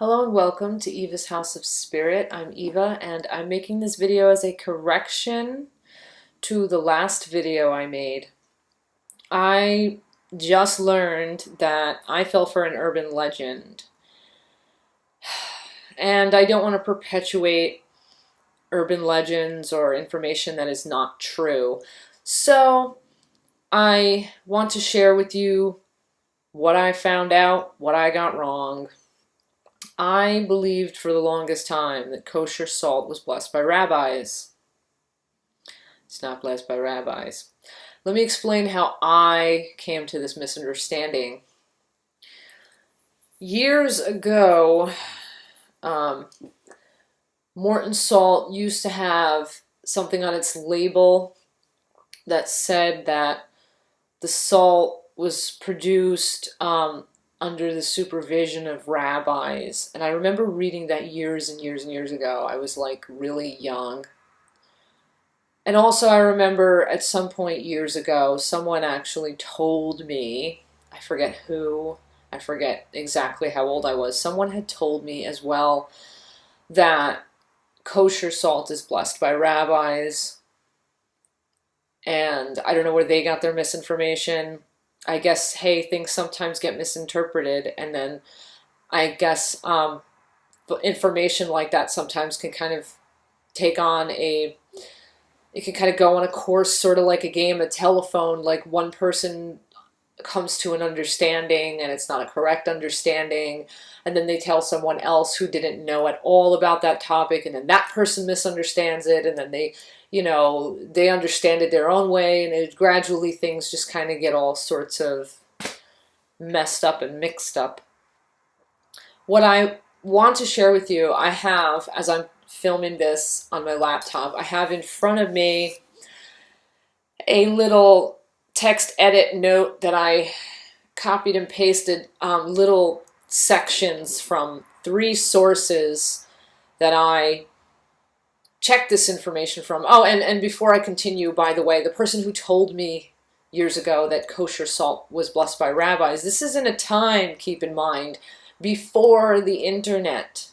Hello and welcome to Eva's House of Spirit. I'm Eva and I'm making this video as a correction to the last video I made. I just learned that I fell for an urban legend and I don't want to perpetuate urban legends or information that is not true. So I want to share with you what I found out, what I got wrong. I believed for the longest time that kosher salt was blessed by rabbis. It's not blessed by rabbis. Let me explain how I came to this misunderstanding. Years ago, Morton salt used to have something on its label that said that the salt was produced under the supervision of rabbis. And I remember reading that years and years and years ago. I was like really young. And also I remember at some point years ago, someone actually told me, I forget who, I forget exactly how old I was, someone had told me as well that kosher salt is blessed by rabbis. And I don't know where they got their misinformation. I guess, hey, things sometimes get misinterpreted, and then I guess information like that sometimes can kind of take on it can kind of go on a course, sort of like a game of telephone, like one person comes to an understanding and it's not a correct understanding, and then they tell someone else who didn't know at all about that topic, and then that person misunderstands it, and then they understand it their own way, and it gradually things just kind of get all sorts of messed up and mixed up. What I want to share with you, I have, as I'm filming this on my laptop, I have in front of me a little text edit note that I copied and pasted little sections from 3 sources that I checked this information from. Oh, and before I continue, by the way, the person who told me years ago that kosher salt was blessed by rabbis, this is in a time, keep in mind, before the internet.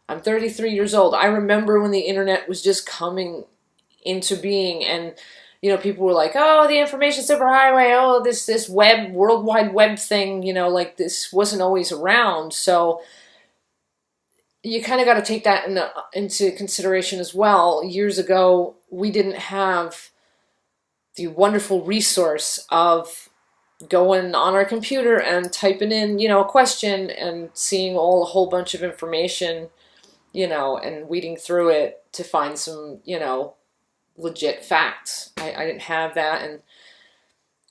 I'm 33 years old. I remember when the internet was just coming into being, and people were like, oh, the information superhighway, oh, this web, World Wide Web thing, like this wasn't always around. So you kind of got to take that into consideration as well. Years ago, we didn't have the wonderful resource of going on our computer and typing in, a question and seeing a whole bunch of information, and weeding through it to find some, legit facts. I didn't have that, and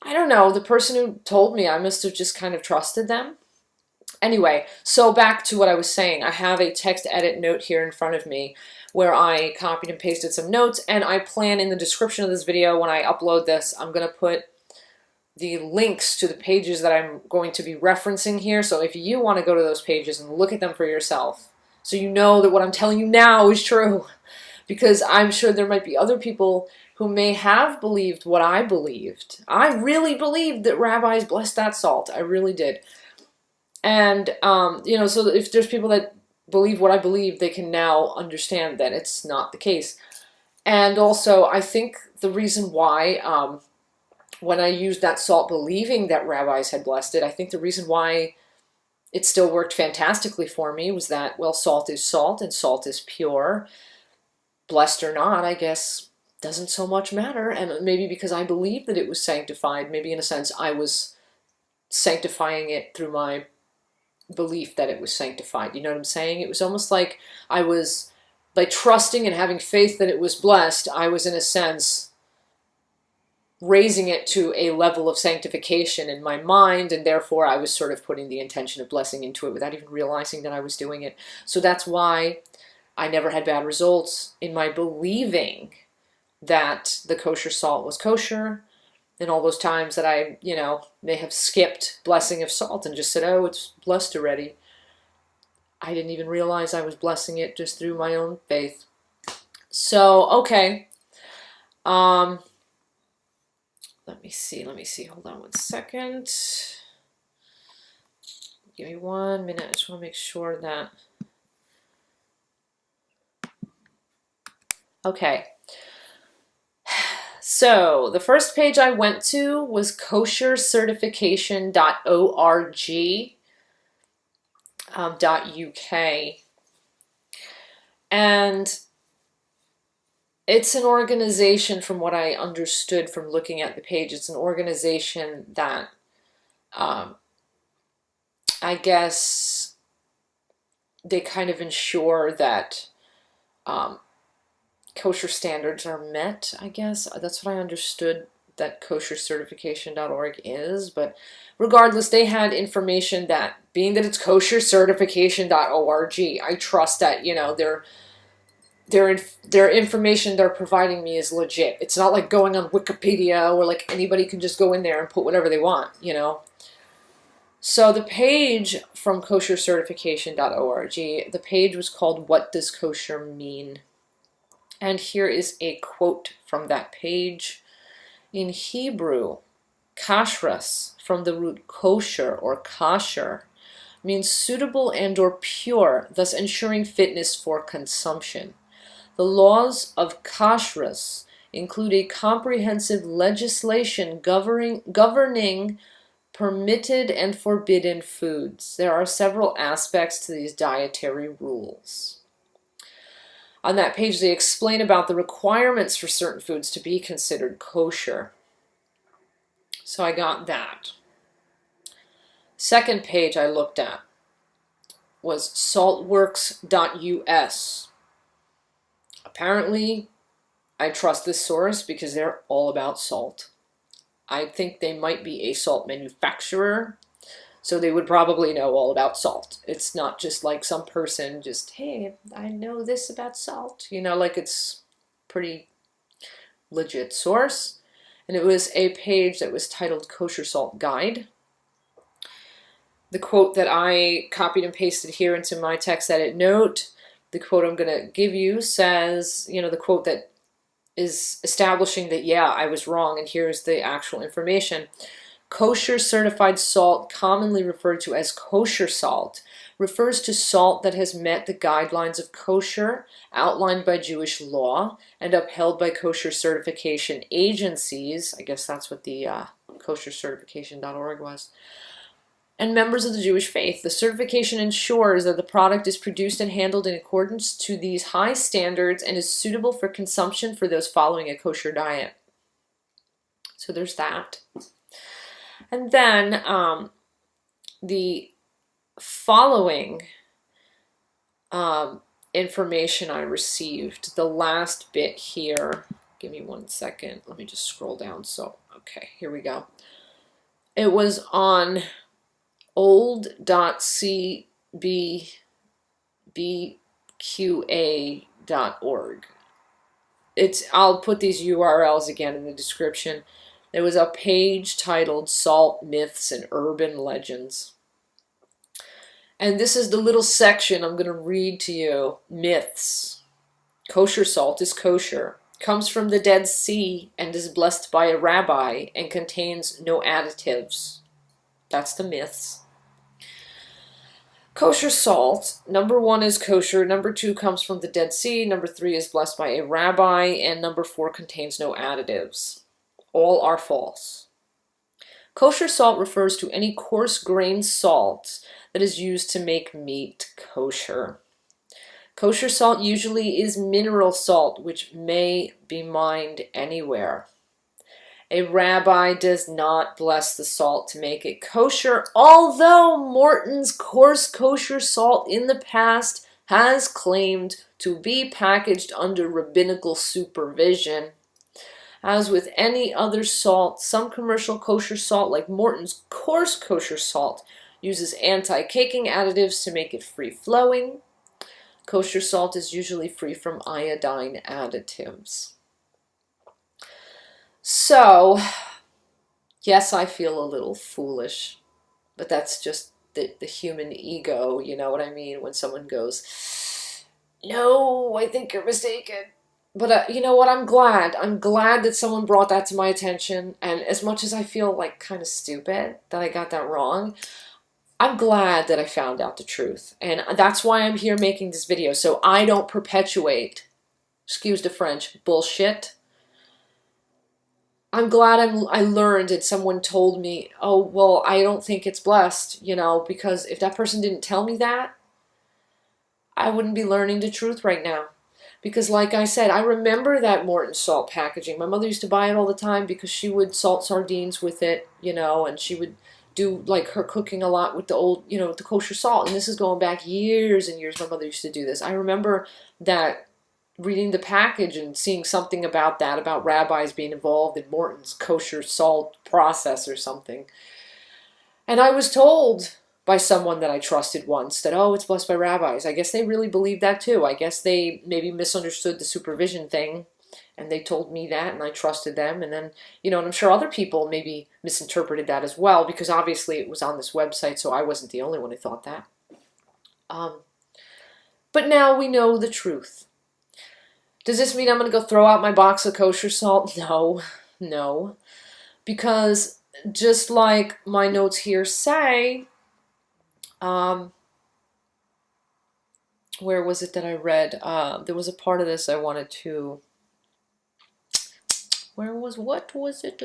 I don't know, the person who told me, I must have just kind of trusted them. Anyway, so back to what I was saying. I have a text edit note here in front of me where I copied and pasted some notes, and I plan in the description of this video, when I upload this, I'm going to put the links to the pages that I'm going to be referencing here. So if you want to go to those pages and look at them for yourself, so you know that what I'm telling you now is true, because I'm sure there might be other people who may have believed what I believed. I really believed that rabbis blessed that salt. I really did. And, so if there's people that believe what I believe, they can now understand that it's not the case. And also, I think the reason why, when I used that salt believing that rabbis had blessed it, I think the reason why it still worked fantastically for me was that, well, salt is salt and salt is pure. Blessed or not, I guess, doesn't so much matter. And maybe because I believed that it was sanctified, maybe in a sense I was sanctifying it through my belief that it was sanctified. You know what I'm saying? It was almost like I was, by trusting and having faith that it was blessed, I was in a sense raising it to a level of sanctification in my mind, and therefore I was sort of putting the intention of blessing into it without even realizing that I was doing it. So that's why I never had bad results in my believing that the kosher salt was kosher. And all those times that I, may have skipped blessing of salt and just said, oh, it's blessed already. I didn't even realize I was blessing it just through my own faith. So, okay. Let me see. Hold on one second. Give me 1 minute. I just want to make sure that. Okay. So the first page I went to was koshercertification.org. .uk, and it's an organization, from what I understood from looking at the page, it's an organization that I guess they kind of ensure that kosher standards are met, I guess. That's what I understood that koshercertification.org is, but regardless, they had information that, being that it's koshercertification.org, I trust that, you know, their information they're providing me is legit. It's not like going on Wikipedia where like anybody can just go in there and put whatever they want, you know. So the page from koshercertification.org, the page was called "What Does Kosher Mean?" And here is a quote from that page. In Hebrew, kashrus, from the root kosher or kasher, means suitable and or pure, thus ensuring fitness for consumption. The laws of kashrus include a comprehensive legislation governing permitted and forbidden foods. There are several aspects to these dietary rules. On that page, they explain about the requirements for certain foods to be considered kosher. So I got that. Second page I looked at was saltworks.us. Apparently, I trust this source because they're all about salt. I think they might be a salt manufacturer, so they would probably know all about salt. It's not just like some person just, hey, I know this about salt. You know, like it's pretty legit source. And it was a page that was titled Kosher Salt Guide. The quote that I copied and pasted here into my text edit note, the quote I'm going to give you says, you know, the quote that is establishing that, yeah, I was wrong, and here's the actual information. Kosher certified salt, commonly referred to as kosher salt, refers to salt that has met the guidelines of kosher outlined by Jewish law and upheld by kosher certification agencies. I guess that's what the koshercertification.org was. And members of the Jewish faith. The certification ensures that the product is produced and handled in accordance to these high standards and is suitable for consumption for those following a kosher diet. So there's that. And then the following information I received, the last bit here, give me 1 second, let me just scroll down. So, okay, here we go. It was on old.cbbqa.org. I'll put these URLs again in the description. There was a page titled Salt Myths and Urban Legends. And this is the little section I'm going to read to you. Myths. Kosher salt is kosher, comes from the Dead Sea, and is blessed by a rabbi, and contains no additives. That's the myths. Kosher salt, number 1 is kosher, number 2 comes from the Dead Sea, number 3 is blessed by a rabbi, and number 4 contains no additives. All are false. Kosher salt refers to any coarse-grained salt that is used to make meat kosher. Kosher salt usually is mineral salt, which may be mined anywhere. A rabbi does not bless the salt to make it kosher, although Morton's coarse kosher salt in the past has claimed to be packaged under rabbinical supervision. As with any other salt, some commercial kosher salt, like Morton's coarse kosher salt, uses anti-caking additives to make it free-flowing. Kosher salt is usually free from iodine additives. So, yes, I feel a little foolish, but that's just the human ego, you know what I mean? When someone goes, no, I think you're mistaken. But you know what? I'm glad. I'm glad that someone brought that to my attention. And as much as I feel like kind of stupid that I got that wrong, I'm glad that I found out the truth. And that's why I'm here making this video, so I don't perpetuate, excuse the French, bullshit. I'm glad I learned and someone told me, oh, well, I don't think it's blessed, you know, because if that person didn't tell me that, I wouldn't be learning the truth right now. Because like I said, I remember that Morton salt packaging. My mother used to buy it all the time because she would salt sardines with it, you know, and she would do like her cooking a lot with the old, you know, the kosher salt. And this is going back years and years. My mother used to do this. I remember that reading the package and seeing something about that, about rabbis being involved in Morton's kosher salt process or something. And I was told by someone that I trusted once that, oh, it's blessed by rabbis. I guess they really believed that too. I guess they maybe misunderstood the supervision thing and they told me that and I trusted them. And then, you know, and I'm sure other people maybe misinterpreted that as well because obviously it was on this website, so I wasn't the only one who thought that. But now we know the truth. Does this mean I'm going to go throw out my box of kosher salt? No, no. Because just like my notes here say, where was it that I read? There was a part of this I wanted to, what was it?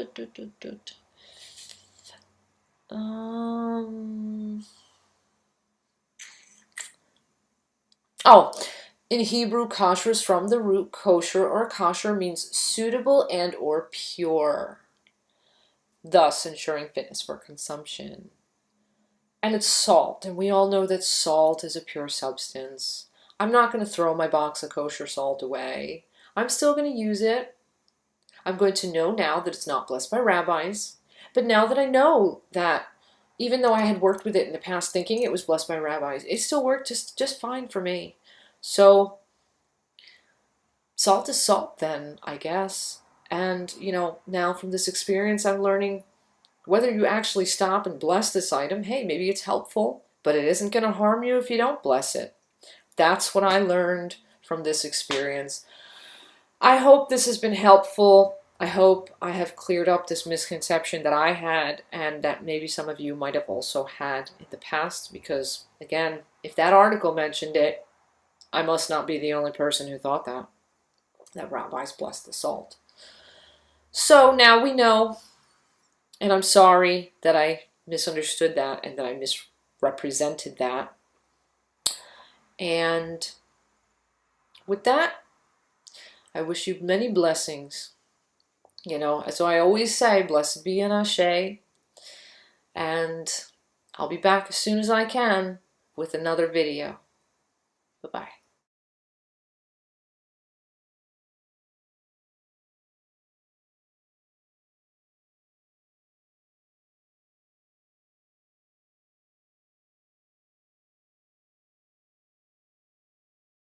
Oh, in Hebrew, kosher is from the root kosher, or kosher means suitable and or pure, thus ensuring fitness for consumption. And it's salt, and we all know that salt is a pure substance. I'm not going to throw my box of kosher salt away. I'm still going to use it. I'm going to know now that it's not blessed by rabbis. But now that I know that, even though I had worked with it in the past thinking it was blessed by rabbis, it still worked just fine for me. So, salt is salt then, I guess. And, you know, now from this experience I'm learning, whether you actually stop and bless this item, hey, maybe it's helpful, but it isn't going to harm you if you don't bless it. That's what I learned from this experience. I hope this has been helpful. I hope I have cleared up this misconception that I had and that maybe some of you might have also had in the past, because, again, if that article mentioned it, I must not be the only person who thought that rabbis bless the salt. So now we know. And I'm sorry that I misunderstood that and that I misrepresented that. And with that, I wish you many blessings. You know, so I always say, blessed be an Ashe. And I'll be back as soon as I can with another video. Bye-bye.